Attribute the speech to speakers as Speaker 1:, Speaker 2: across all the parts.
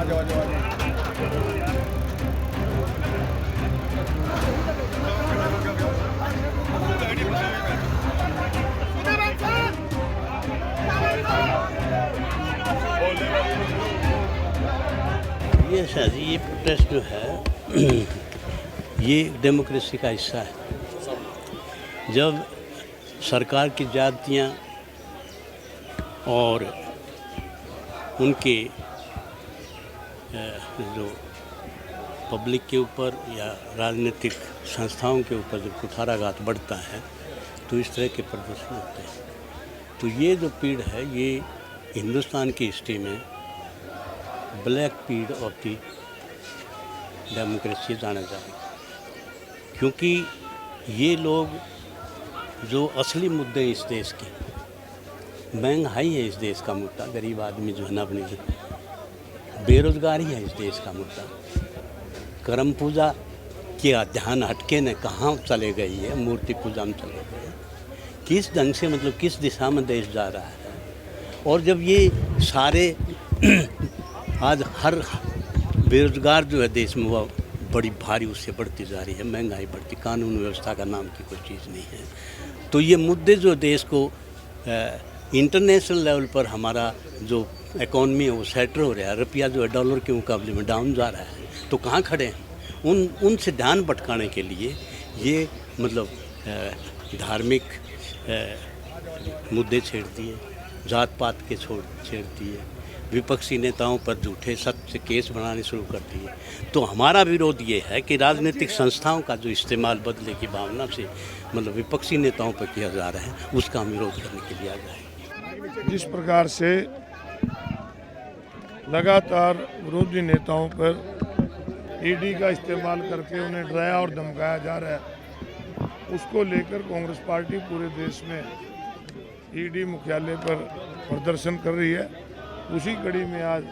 Speaker 1: ये शायद ये प्रोटेस्ट जो है ये डेमोक्रेसी का हिस्सा है। जब सरकार की ज्यादतियाँ और उनके जो पब्लिक के ऊपर या राजनीतिक संस्थाओं के ऊपर जब कुठाराघात बढ़ता है तो इस तरह के प्रदर्शन होते हैं। तो ये जो पीड़ है ये हिंदुस्तान की हिस्ट्री में black period of the democracy जाना जाएगा, क्योंकि ये लोग जो असली मुद्दे इस देश के, महंगाई है इस देश का मुद्दा, गरीब आदमी जो है ना अपनी, बेरोजगारी है इस देश का मुद्दा, करम पूजा के ध्यान हटके ने कहाँ चले गई है, मूर्ति पूजा में चले गए, किस ढंग से मतलब किस दिशा में देश जा रहा है। और जब ये सारे आज हर बेरोजगार जो है देश में वह बड़ी भारी उससे बढ़ती जा रही है, महंगाई बढ़ती, कानून व्यवस्था का नाम की कोई चीज़ नहीं है। तो ये मुद्दे जो देश को इंटरनेशनल लेवल पर हमारा जो इकॉनमी है वो सेटल हो रहा है, रुपया जो है डॉलर के मुकाबले में डाउन जा रहा है, तो कहाँ खड़े हैं। उनसे ध्यान भटकाने के लिए ये मतलब धार्मिक मुद्दे छेड़ती है, जात पात के छेड़ती है, विपक्षी नेताओं पर झूठे सत्य केस बनाने शुरू करती है। तो हमारा विरोध ये है कि राजनीतिक संस्थाओं का जो इस्तेमाल बदले की भावना से मतलब विपक्षी नेताओं पर किया जा रहा है, उसका हम विरोध करने के लिए आ जाए।
Speaker 2: जिस प्रकार से लगातार विरोधी नेताओं पर ईडी का इस्तेमाल करके उन्हें डराया और धमकाया जा रहा है, उसको लेकर कांग्रेस पार्टी पूरे देश में ईडी मुख्यालय पर प्रदर्शन कर रही है। उसी कड़ी में आज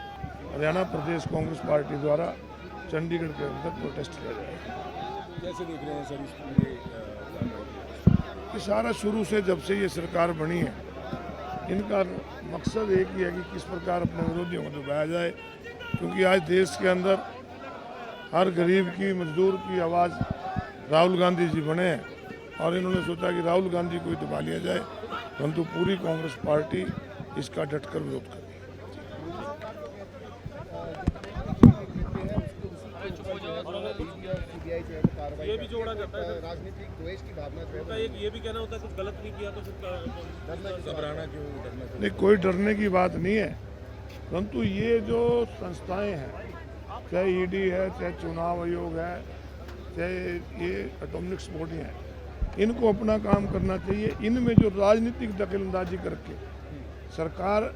Speaker 2: हरियाणा प्रदेश कांग्रेस पार्टी द्वारा चंडीगढ़ के अंदर प्रोटेस्ट किया जाएगा।
Speaker 3: कैसे देख रहे हैं सर इसको?
Speaker 2: ये सारा शुरू से जब से ये सरकार बनी है, इनका मकसद एक ही है कि किस प्रकार अपने विरोधियों को दबाया जाए, क्योंकि आज देश के अंदर हर गरीब की, मजदूर की आवाज़ राहुल गांधी जी बने हैं और इन्होंने सोचा कि राहुल गांधी को ही दबा लिया जाए, परंतु पूरी कांग्रेस पार्टी इसका डटकर विरोध कर।
Speaker 3: ये भी जोड़ा जाता है राजनीतिक द्वेष की भावना से, ये भी कहना होता है कुछ गलत नहीं किया तो फिर घबराना क्यों, डरना क्यों?
Speaker 2: नहीं, कोई डरने की बात नहीं है, परंतु ये जो संस्थाएं हैं, चाहे ईडी है, चाहे चुनाव आयोग है, चाहे ये एटॉमिक्स बॉडी है, इनको अपना काम करना चाहिए। इनमें जो राजनीतिक दखलंदाजी करके सरकार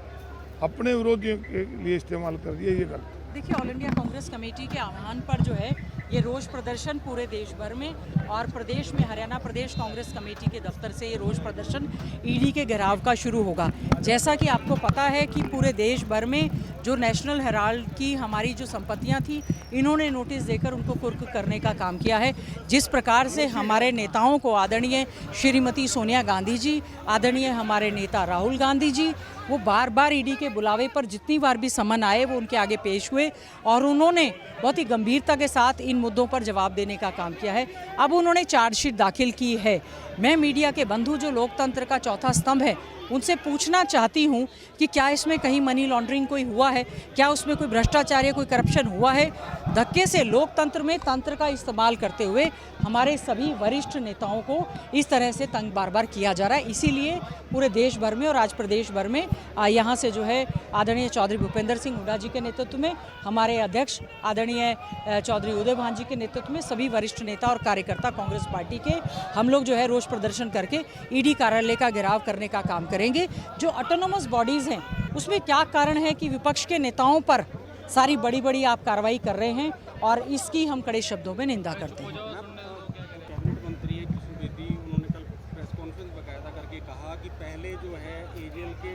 Speaker 2: अपने विरोधियों के लिए इस्तेमाल कर रही है, ये गलत।
Speaker 4: देखिए, ऑल इंडिया कांग्रेस कमेटी के आह्वान पर जो है ये रोज़ प्रदर्शन पूरे देश भर में और प्रदेश में हरियाणा प्रदेश कांग्रेस कमेटी के दफ्तर से ये रोज़ प्रदर्शन ईडी के घेराव का शुरू होगा। जैसा कि आपको पता है कि पूरे देश भर में जो नेशनल हेराल्ड की हमारी जो संपत्तियां थी, इन्होंने नोटिस देकर उनको कुर्क करने का काम किया है। जिस प्रकार से हमारे नेताओं को आदरणीय श्रीमती सोनिया गांधी जी, आदरणीय हमारे नेता राहुल गांधी जी, वो बार बार ईडी के बुलावे पर जितनी बार भी समन आए वो उनके आगे पेश हुए और उन्होंने बहुत ही गंभीरता के साथ इन मुद्दों पर जवाब देने का काम किया है। अब उन्होंने चार्जशीट दाखिल की है। मैं मीडिया के बंधु जो लोकतंत्र का चौथा स्तंभ है, उनसे पूछना चाहती हूं कि क्या इसमें कहीं मनी लॉन्ड्रिंग कोई हुआ है, क्या उसमें कोई भ्रष्टाचार या कोई करप्शन हुआ है। धक्के से लोकतंत्र में तंत्र का इस्तेमाल करते हुए हमारे सभी वरिष्ठ नेताओं को इस तरह से तंग बार बार किया जा रहा है। इसीलिए पूरे देश भर में और आज प्रदेश भर में यहाँ से जो है आदरणीय चौधरी भूपेंद्र सिंह हुड्डा जी के नेतृत्व में, हमारे अध्यक्ष आदरणीय चौधरी उदय भान जी के नेतृत्व में सभी वरिष्ठ नेता और कार्यकर्ता कांग्रेस पार्टी के हम लोग जो है रोष प्रदर्शन करके ईडी कार्यालय का घेराव करने का काम करेंगे। जो ऑटोनोमस बॉडीज़ हैं उसमें क्या कारण है कि विपक्ष के नेताओं पर सारी बड़ी बड़ी आप कार्रवाई कर रहे हैं और इसकी हम कड़े शब्दों में निंदा करते हैं।
Speaker 3: कैबिनेट मंत्री किशोर बेदी, उन्होंने कल प्रेस कॉन्फ्रेंस बाकायदा करके कहा कि पहले जो है एजेएल के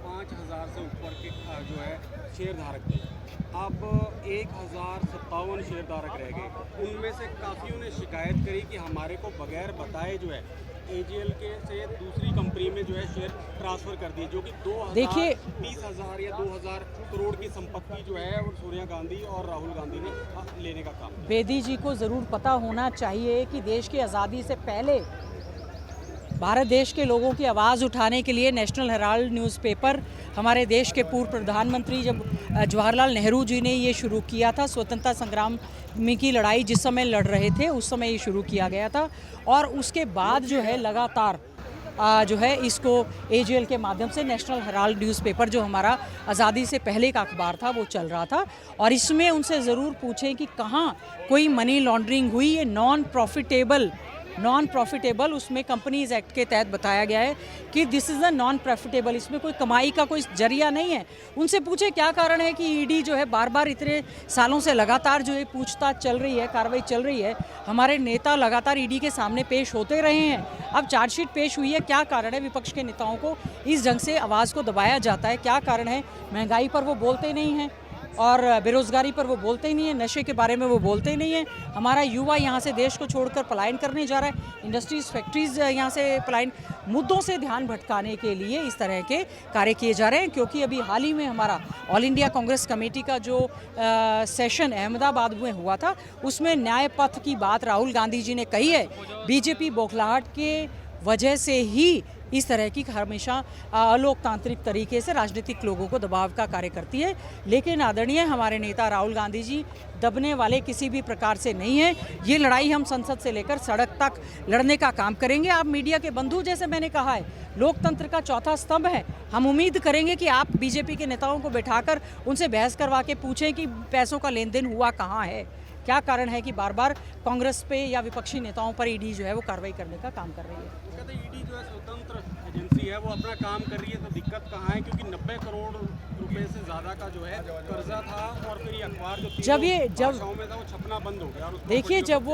Speaker 3: 5000 से ऊपर के जो है शेयर धारक थे,
Speaker 5: अब 1057 शेयरधारक रह गए। उनमें से काफ़ियों ने शिकायत करी कि हमारे को बगैर बताए जो है एजीएल के से दूसरी कंपनी में जो है शेयर ट्रांसफ़र कर दिए, जो कि 20,000 या 2,000 करोड़ की संपत्ति जो है और सोनिया गांधी और राहुल गांधी ने लेने का काम किया।
Speaker 4: बेदी जी को ज़रूर पता होना चाहिए कि देश की आज़ादी से पहले भारत देश के लोगों की आवाज़ उठाने के लिए नेशनल हेराल्ड न्यूज़पेपर हमारे देश के पूर्व प्रधानमंत्री जब जवाहरलाल नेहरू जी ने ये शुरू किया था, स्वतंत्रता संग्राम में की लड़ाई जिस समय लड़ रहे थे उस समय ये शुरू किया गया था। और उसके बाद जो है लगातार जो है इसको एजीएल के माध्यम से नेशनल हेराल्ड न्यूज़पेपर जो हमारा आज़ादी से पहले का अखबार था वो चल रहा था। और इसमें उनसे ज़रूर पूछें कि कहाँ कोई मनी लॉन्ड्रिंग हुई। ये नॉन प्रॉफिटेबल उसमें कंपनीज एक्ट के तहत बताया गया है कि this is a non profitable, इसमें कोई कमाई का कोई जरिया नहीं है। उनसे पूछे क्या कारण है कि ईडी जो है बार बार इतने सालों से लगातार जो है पूछताछ चल रही है, कार्रवाई चल रही है, हमारे नेता लगातार ईडी के सामने पेश होते रहे हैं। अब चार्जशीट पेश हुई है, क्या कारण है विपक्ष के नेताओं को इस ढंग से आवाज़ को दबाया जाता है, क्या कारण है? महंगाई पर वो बोलते नहीं हैं और बेरोज़गारी पर वो बोलते ही नहीं है, नशे के बारे में वो बोलते ही नहीं है। हमारा युवा यहाँ से देश को छोड़कर पलायन करने जा रहा है, इंडस्ट्रीज़ फैक्ट्रीज़ यहाँ से पलायन, मुद्दों से ध्यान भटकाने के लिए इस तरह के कार्य किए जा रहे हैं। क्योंकि अभी हाल ही में हमारा ऑल इंडिया कांग्रेस कमेटी का जो सेशन अहमदाबाद में हुआ था उसमें न्याय पथ की बात राहुल गांधी जी ने कही है। बीजेपी बौखलाहट के वजह से ही इस तरह की हमेशा अलोकतांत्रिक तरीके से राजनीतिक लोगों को दबाव का कार्य करती है। लेकिन आदरणीय हमारे नेता राहुल गांधी जी दबने वाले किसी भी प्रकार से नहीं है। ये लड़ाई हम संसद से लेकर सड़क तक लड़ने का काम करेंगे। आप मीडिया के बंधु, जैसे मैंने कहा है, लोकतंत्र का चौथा स्तंभ है। हम उम्मीद करेंगे कि आप बीजेपी के नेताओं को बैठाकर उनसे बहस करवा के पूछें कि पैसों का लेन देन हुआ कहाँ है, क्या कारण है कि बार बार कांग्रेस पे या विपक्षी नेताओं पर ईडी जो है वो कार्रवाई करने का काम कर रही है।
Speaker 5: कहते हैं ईडी जो है स्वतंत्र एजेंसी है, वो अपना काम कर रही है, तो दिक्कत कहाँ है? क्योंकि 90 करोड़ रुपए से ज़्यादा का जो है कर्जा था और फिर ये अखबार जो भाषाओं में था वो छपना बंद हो गया।
Speaker 4: देखिए, जब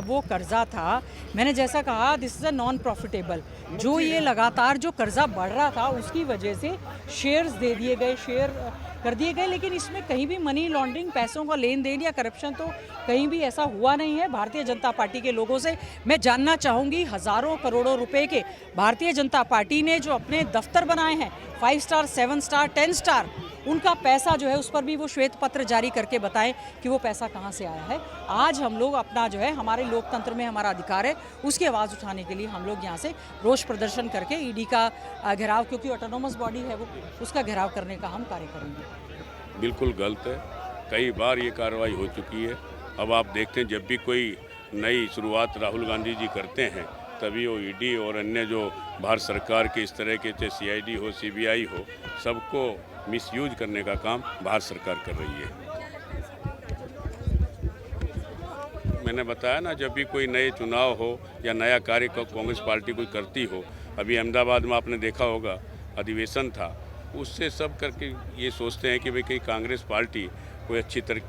Speaker 4: वो कर्जा था, मैंने जैसा कहा this is a non profitable, जो ये लगातार जो कर्जा बढ़ रहा था उसकी वजह से शेयर्स दे दिए गए, शेयर कर दिए गए। लेकिन इसमें कहीं भी मनी लॉन्ड्रिंग, पैसों का लेन देन या करप्शन तो कहीं भी ऐसा हुआ नहीं है। भारतीय जनता पार्टी के लोगों से मैं जानना चाहूँगी, हज़ारों करोड़ों रुपए के भारतीय जनता पार्टी ने जो अपने दफ्तर बनाए हैं, 5 स्टार, 7 स्टार, 10 स्टार, उनका पैसा जो है उस पर भी वो श्वेत पत्र जारी करके बताएं कि वो पैसा कहाँ से आया है। आज हम लोग अपना जो है, हमारे लोकतंत्र में हमारा अधिकार है, उसकी आवाज़ उठाने के लिए हम लोग यहाँ से रोष प्रदर्शन करके ईडी का घेराव, क्योंकि ऑटोनोमस बॉडी है वो, उसका घेराव करने का हम कार्य करेंगे।
Speaker 6: बिल्कुल गलत है, कई बार ये कार्रवाई हो चुकी है। अब आप देखते हैं जब भी कोई नई शुरुआत राहुल गांधी जी करते हैं तभी वो ईडी और अन्य जो भारत सरकार के इस तरह के, चाहे सीआईडी हो, सीबीआई हो, सबको मिसयूज करने का काम भारत सरकार कर रही है। मैंने बताया ना, जब भी कोई नए चुनाव हो या नया कार्य कांग्रेस पार्टी कोई करती हो, अभी अहमदाबाद में आपने देखा होगा अधिवेशन था, उससे सब करके ये सोचते हैं कि भाई कहीं कांग्रेस पार्टी कोई अच्छी तरह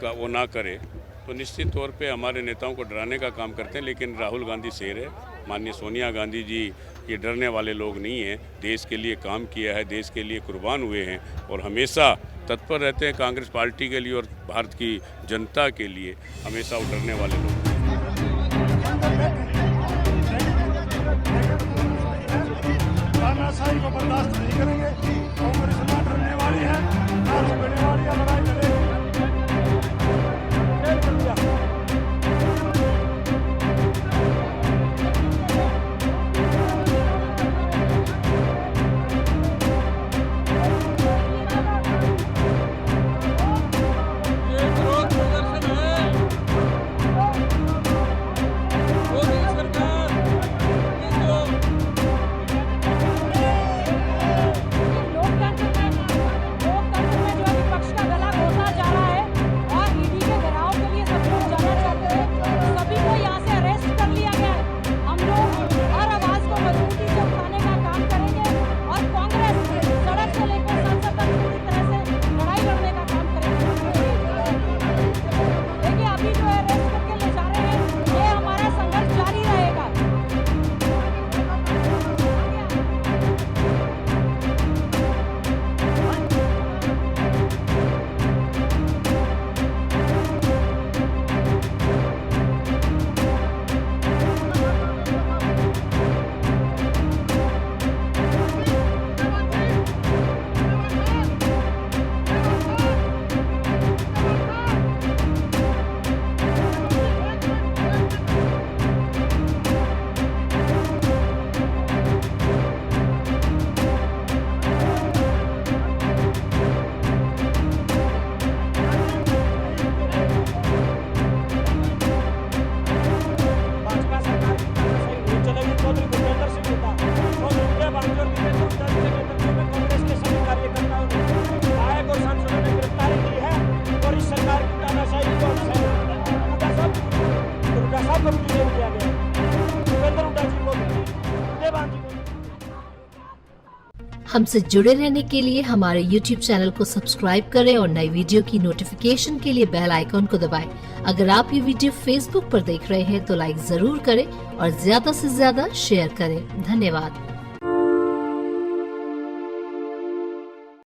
Speaker 6: का वो ना करे, तो निश्चित तौर पे हमारे नेताओं को डराने का काम करते हैं। लेकिन राहुल गांधी शेर है, माननीय सोनिया गांधी जी ये डरने वाले लोग नहीं हैं। देश के लिए काम किया है, देश के लिए कुर्बान हुए हैं और हमेशा तत्पर रहते हैं कांग्रेस पार्टी के लिए और भारत की जनता के लिए, हमेशा वो डरने वाले लोग
Speaker 2: तानाशाही को बर्दाश्त नहीं करेंगे। कांग्रेस ना डरने वाली है, ना रुकने वाली है, लड़ाई लड़ेगी।
Speaker 4: लोकतंत्र में जो है विपक्ष
Speaker 7: हमसे जुड़े रहने के लिए हमारे YouTube चैनल को सब्सक्राइब करें और नई वीडियो की नोटिफिकेशन के लिए बेल आइकॉन को दबाएं। अगर आप ये वीडियो Facebook पर देख रहे हैं तो लाइक जरूर करें और ज्यादा से ज्यादा शेयर करें। धन्यवाद।